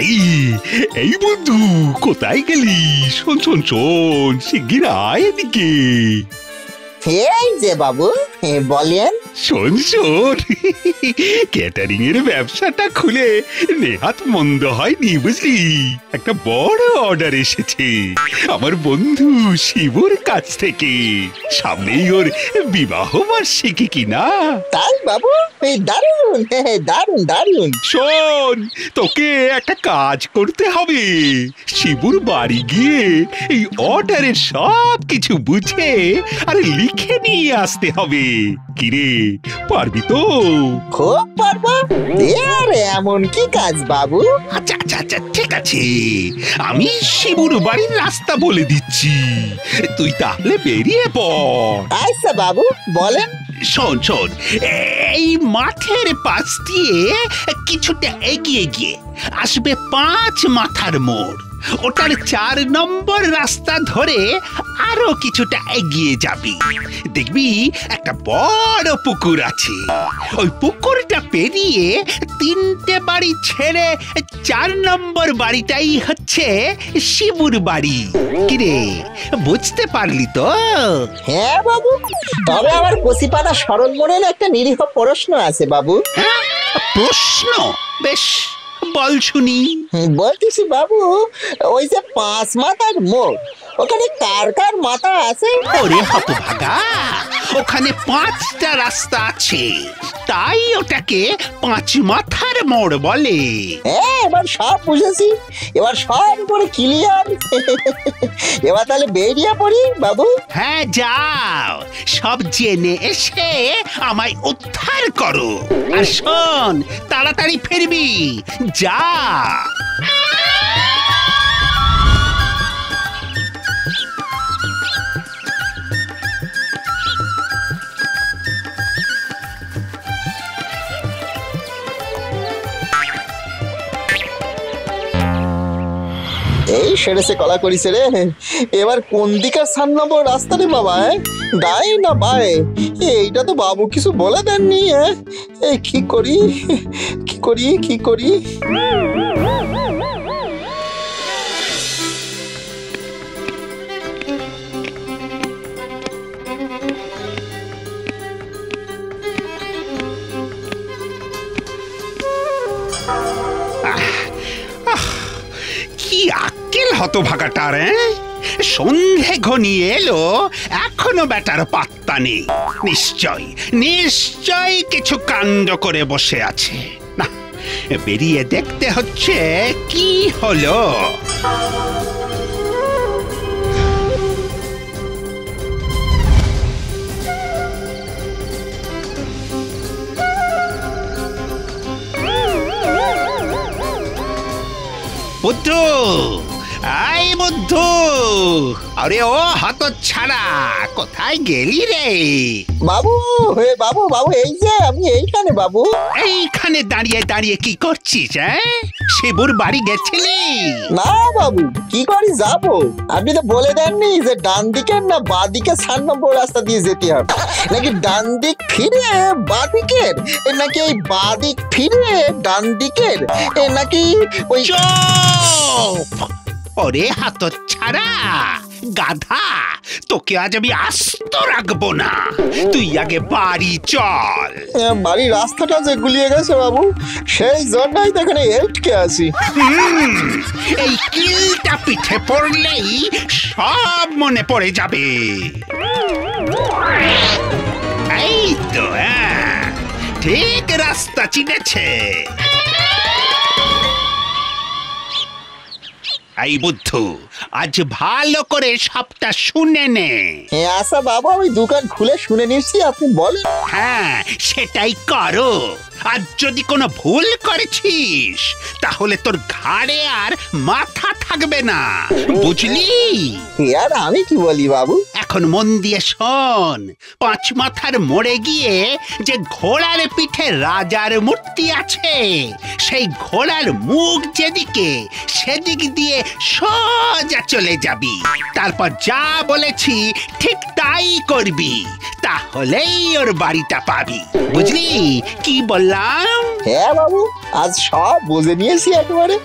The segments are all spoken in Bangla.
আরে এই বন্ধু, কোথায় গেলি? শোন শোন শোন, শিগগির আয় এদিকে। এই যে বাবু, বলেন। শোন শোন, ক্যাটারিং এর ব্যবসাটা খুলে নেহাত মন্দ হয়নি বুঝলি। একটা বড় অর্ডার এসেছে আমার বন্ধু শিবুর কাছ থেকে। সামনেই ওর বিবাহ বার্ষিকী কিনা। তাই বাবু? দারুণ দারুণ দারুণ। শোন, তোকে একটা কাজ করতে হবে। শিবুর বাড়ি গিয়ে এই অর্ডারের সব কিছু বুঝে আর লিখে নিয়ে আসতে হবে। কিরে, পারবি তো? খুব পারবো। আরে এমন কি কাজ বাবু? আচ্ছা আচ্ছা আচ্ছা, ঠিক আছে, আমি শিবুর বাড়ির রাস্তা বলে দিচ্ছি, তুই তাহলে বেরিয়ে পড়। আচ্ছা বাবু, বলেন। শোন শোন, এই মাঠের পাশ দিয়ে কিছুটা এগিয়ে গিয়ে আসবে 5 মাথার মোড়। ওটার 4 নম্বর রাস্তা ধরে আরো কিছুটা এগিয়ে যাবি, দেখবি একটা বড় পুকুর আছে। ওই পুকুরটা পেরিয়ে 3টে বাড়ি ছেড়ে 4 নম্বর বাড়িটাই হচ্ছে শিবুর বাড়ি। কিরে, বুঝতে পারলি তো? হ্যাঁ বাবু, তবে আমার কচিপাড়া স্মরণ মনে একটা নিরীহ প্রশ্ন আছে বাবু। হ্যাঁ, প্রশ্ন? বেশ, বল শুনি। বলতেছি বাবু, ওই যে 5 মাথার মোড়, ওখানে কার কার মাথা আছে? ওরে হতভাগা, ওখানে 5টা রাস্তা আছে, তাই ওটাকে 5 মাথার মোড় বলে। হ্যাঁ, এবার সব বুঝেছি, এবার সব করে ক্লিয়ার। এবার তাহলে বেরিয়ে পড়ি বাবু। হ্যাঁ, যাও, সব জেনে এসে আমায় উদ্ধার করো। আর শোন, তাড়াতাড়ি ফিরবি, যা। এই সেরেছে কলা করিছে রে। এবার কোন দিকের 3 নম্বর রাস্তা রে বাবা? ডাই না বাই? এইটা তো বাবু কিছু বলে দেননি। এই কি করি কি করি কি করি? কি আক্কেল হতভাগাটার! সন্ধে ঘনিয়ে এলো, এখনো বেটার পাত্তা নেই। নিশ্চয় নিশ্চয় কিছু কাণ্ড করে বসে আছে। না, বেরিয়ে দেখতে হচ্ছে কি হলো। বুদ্ধু, আই বুদ্ধু, আরে ও হতচ্ছাড়া, কোথায় গেলি রে? বাবু, হে বাবু বাবু, এই যে আমি এইখানে বাবু। এইখানে দাঁড়িয়ে দাঁড়িয়ে কি করছিস? শিবুর বাড়ি গেছিলি? না বাবু, কি করে যাব? আপনি তো বলে দেননি যে ডান দিকের না বাঁ দিকে 4 নম্বর রাস্তা দিয়ে যেতে হবে, নাকি ডান দিক ফিরে বাঁ দিকের, নাকি এই বাঁ দিক ফিরে ডান দিকের, নাকি ওই... চুপ! ওরে হতচ্ছাড়া, গাধা, তোকে আজ আমি আস্ত রাখবো না। তুই আগে বাড়ি চল। বাড়ির রাস্তাটা যে গুলিয়ে গেছে বাবু, সেই জন্যই তো এখানে এটকে আছি। এই কিলটা পিঠে পড়লেই সব মনে পড়ে যাবে। এই তো, ঠিক রাস্তা চিনেছে। এই বুদ্ধু, আজ ভালো করে সবটা শুনে নে। আচ্ছা বাবু, আমি দোকান খুলে শুনে নিচ্ছি, আপনি বলেন। হ্যাঁ, সেটাই করো। আর যদি কোনো ভুল করেছিস, তাহলে তোর ঘাড়ে আর মাথা থাকবে না, বুঝলি? আর আমি কি বলি বাবু? এখন মন দিয়ে শোন। 5 মাথার মোড়ে গিয়ে যে ঘোড়ার পিঠে রাজার মূর্তি আছে, সেই ঘোড়ার মুখ যেদিকে, সেদিক দিয়ে সোজা চলে যাবি, তারপর যা বলেছি ঠিক তাই করবি, তাহলেই ওর বাড়িটা পাবি। বুঝলি কি বললাম? হ্যাঁ বাবু, আজ সব বুঝে নিয়েছি একেবারে।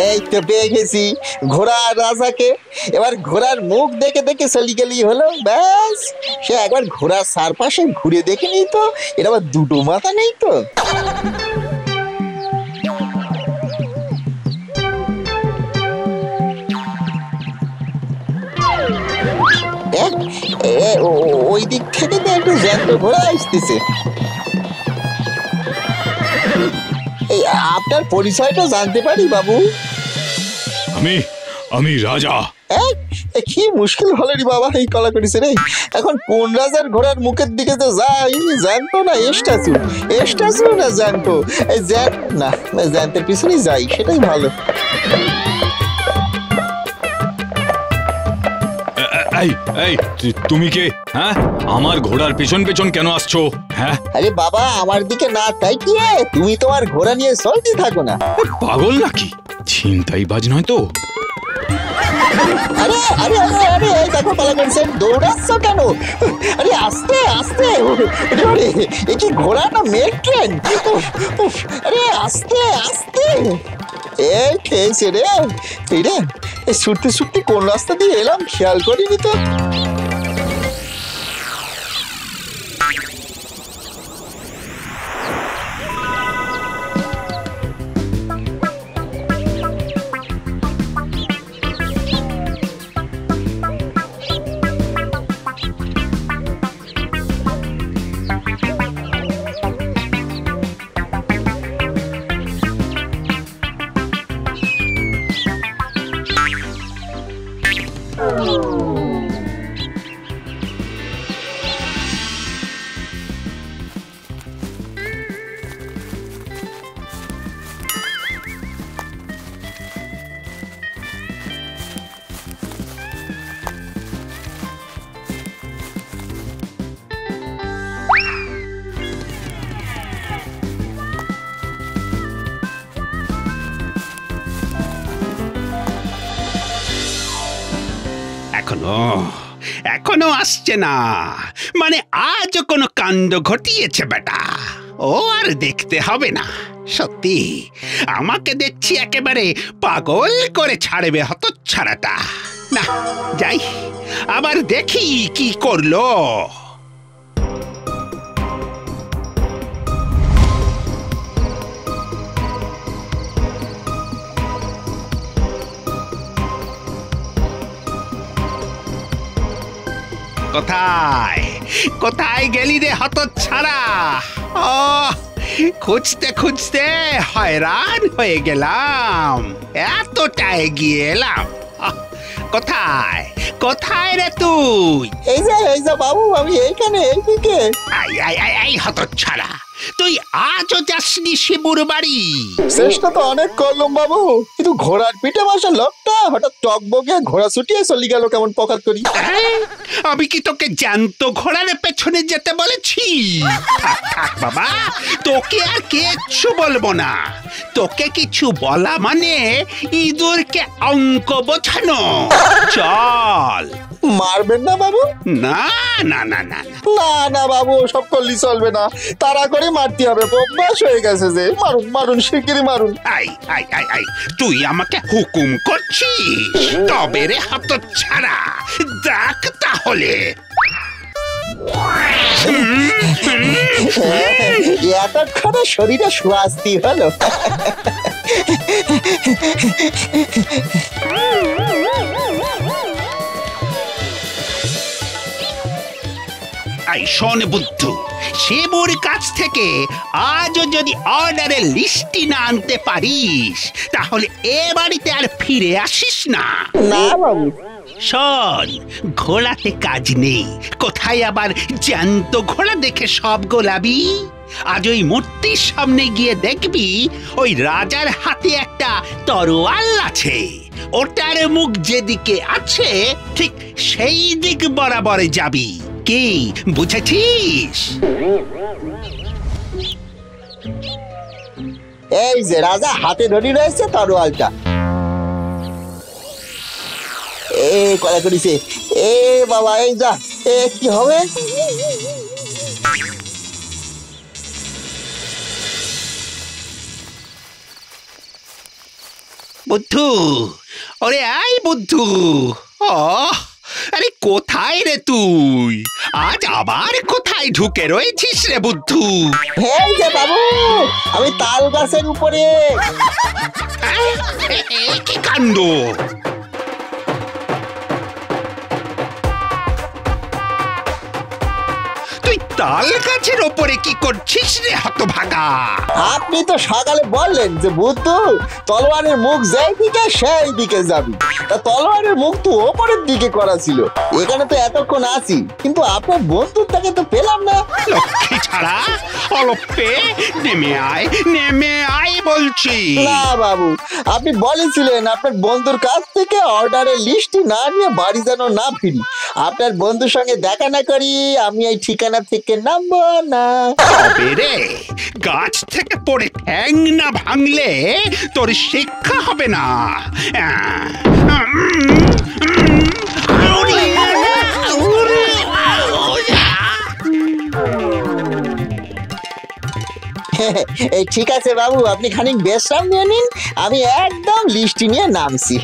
এই তো পেয়ে গেছি ঘোড়ার রাজাকে। এবার ঘোড়ার মুখ দেখে দেখে চলি গেলি হলো, ব্যাস। সে একবার ঘোড়ার চারপাশে ঘুরে দেখে নি তো, এটা আবার দুটো মাথা নেই তো। ওই দিক থেকে তো একটু জ্যান্ত ঘোড়া আসতেছে। এই আপনার পরিচয়টা জানতে পারি বাবু? আমি রাজা। কি মুশকিল হলো রে বাবা, এই কলা করেছে রে। এখন কোন রাজার ঘোড়ার মুখের দিকে তো যাই, জানতো না স্ট্যাচু, স্ট্যাচু না জানতো, এই না জানতের পিছনে যাই, সেটাই ভালো। তুমি কে? হ্যাঁ, আমার ঘোড়ার পেছন পেছন কেন আসছো? হ্যাঁ, আরে বাবা, আমার দিকে না তাই কি, তুমি তোমার ঘোড়া নিয়ে চলতে থাকো না। পাগল নাকি? ছিনতাইবাজ নয় তো? আরে আরে আরে আরে, দেখো পালা করছেন, দৌড়াচ্ছ কেন? আরে আস্তে আস্তে, আরে এ কি ঘোড়া না মেল ট্রেন? আরে আস্তে আস্তে। এই খেয়েছে রে, এই রে ছুটতে ছুটতে কোন রাস্তা দিয়ে এলাম খেয়াল করিনি তো। এখনো আসছে না, মানে আজও কোনো কাণ্ড ঘটিয়েছে বেটা। ও আর দেখতে হবে না, সত্যি আমাকে দেখছি একেবারে পাগল করে ছাড়বে হতচ্ছাড়াটা। না যাই, আবার দেখি কি করলো। কোথায় কোথায় গেলি রে হতচ্ছাড়া? খুঁজতে খুঁজতে হয়রান হয়ে গেলাম, এতটা এগিয়ে এলাম। কোথায় কোথায় রে তুই? এই যে বাবু, আমি এইখানে, এইদিকে। আই হতচ্ছাড়া, তুই আজও যাসনি শিবুর বাড়ি? চেষ্টা তো অনেক করলাম বাবু, কিন্তু ঘোড়ার পিঠে বসা লোকটা হঠাৎ টকবগে ঘোড়া ছুটিয়ে চলে গেল কেমন পকাত করি। আমি কি তোকে জ্যান্ত ঘোড়ার পেছনে যেতে বলেছি? থাক বাবা, তোকে আর কিচ্ছু বলবো না। তোকে কিছু বলা মানে ইঁদুরকে অঙ্ক বোঝানো। চল। মারবেন না বাবু? না না না না না না বাবু, সব করলে চলবে না, তাড়া করে মারতে হবে, অভ্যাস হয়ে গেছে যে। মারুন মারুন, শিগগিরই মারুন। আই তুই আমাকে হুকুম করছিস? তবে রে হতচ্ছাড়া, দেখ তাহলে। এতক্ষণে শরীরে স্বাস্তি হলো। আই শোন বুদ্ধু, শিবুর কাছ থেকে আজও যদি অর্ডারের লিস্টটি না আনতে পারিস, তাহলে এ বাড়িতে আর ফিরে আসিস না। না বাবু। শোন, ঘোড়াতে কাজ নেই, কোথায় আবার জ্যান্ত ঘোড়া দেখে সব গোলাবি। আজ ওই মূর্তির সামনে গিয়ে দেখবি ওই রাজার হাতে একটা তরোয়াল আছে, ওটার মুখ যেদিকে আছে ঠিক সেই দিক বরাবর যাবি। কি বুঝেছিস? এই যে রাজা হাতে ধরে রয়েছে তরোয়ালটা। এ কলা করিছে। এ বাবা, এই যা, এ কি হবে? বুদ্ধু, ওরে আই বুদ্ধু। আরে কোথায় রে তুই? আজ আবার কোথায় ঢুকে রয়েছিস রে বুদ্ধু? এই যে বাবু, আমি তাল গাছের উপরে। কি কাণ্ড! তুই তাল গাছের ওপরে কি করছিস রে হতভাগা? আপনি তো সকালে বললেন যে বুদ্ধু, তলোয়ারের মুখ যেই দিকে সেই দিকে যাবি। তা তলোয়ারের মুখ তো ওপরের দিকে করা ছিল। এখানে তো এতক্ষণ আছি, কিন্তু আপনার বন্ধুটাকে তো পেলাম না। লক্ষ্মী ছাড়া অলপে নেমে আয় বলছি। না বাবু, আপনি বলেছিলেন আপনার বন্ধুর কাছ থেকে অর্ডারের লিস্টটি না নিয়ে বাড়ি যেন না ফিরি। আপনার বন্ধুর সঙ্গে দেখা না করি আমি এই ঠিকানা থেকে নামবো না। তবে রে, গাছ থেকে পড়ে ঠ্যাং না ভাঙলে তোর শিক্ষা হবে না। এই ঠিক আছে বাবু, আপনি খানিক বিশ্রাম নিয়ে নিন, আমি একদম লিস্টটি নিয়ে নামছি।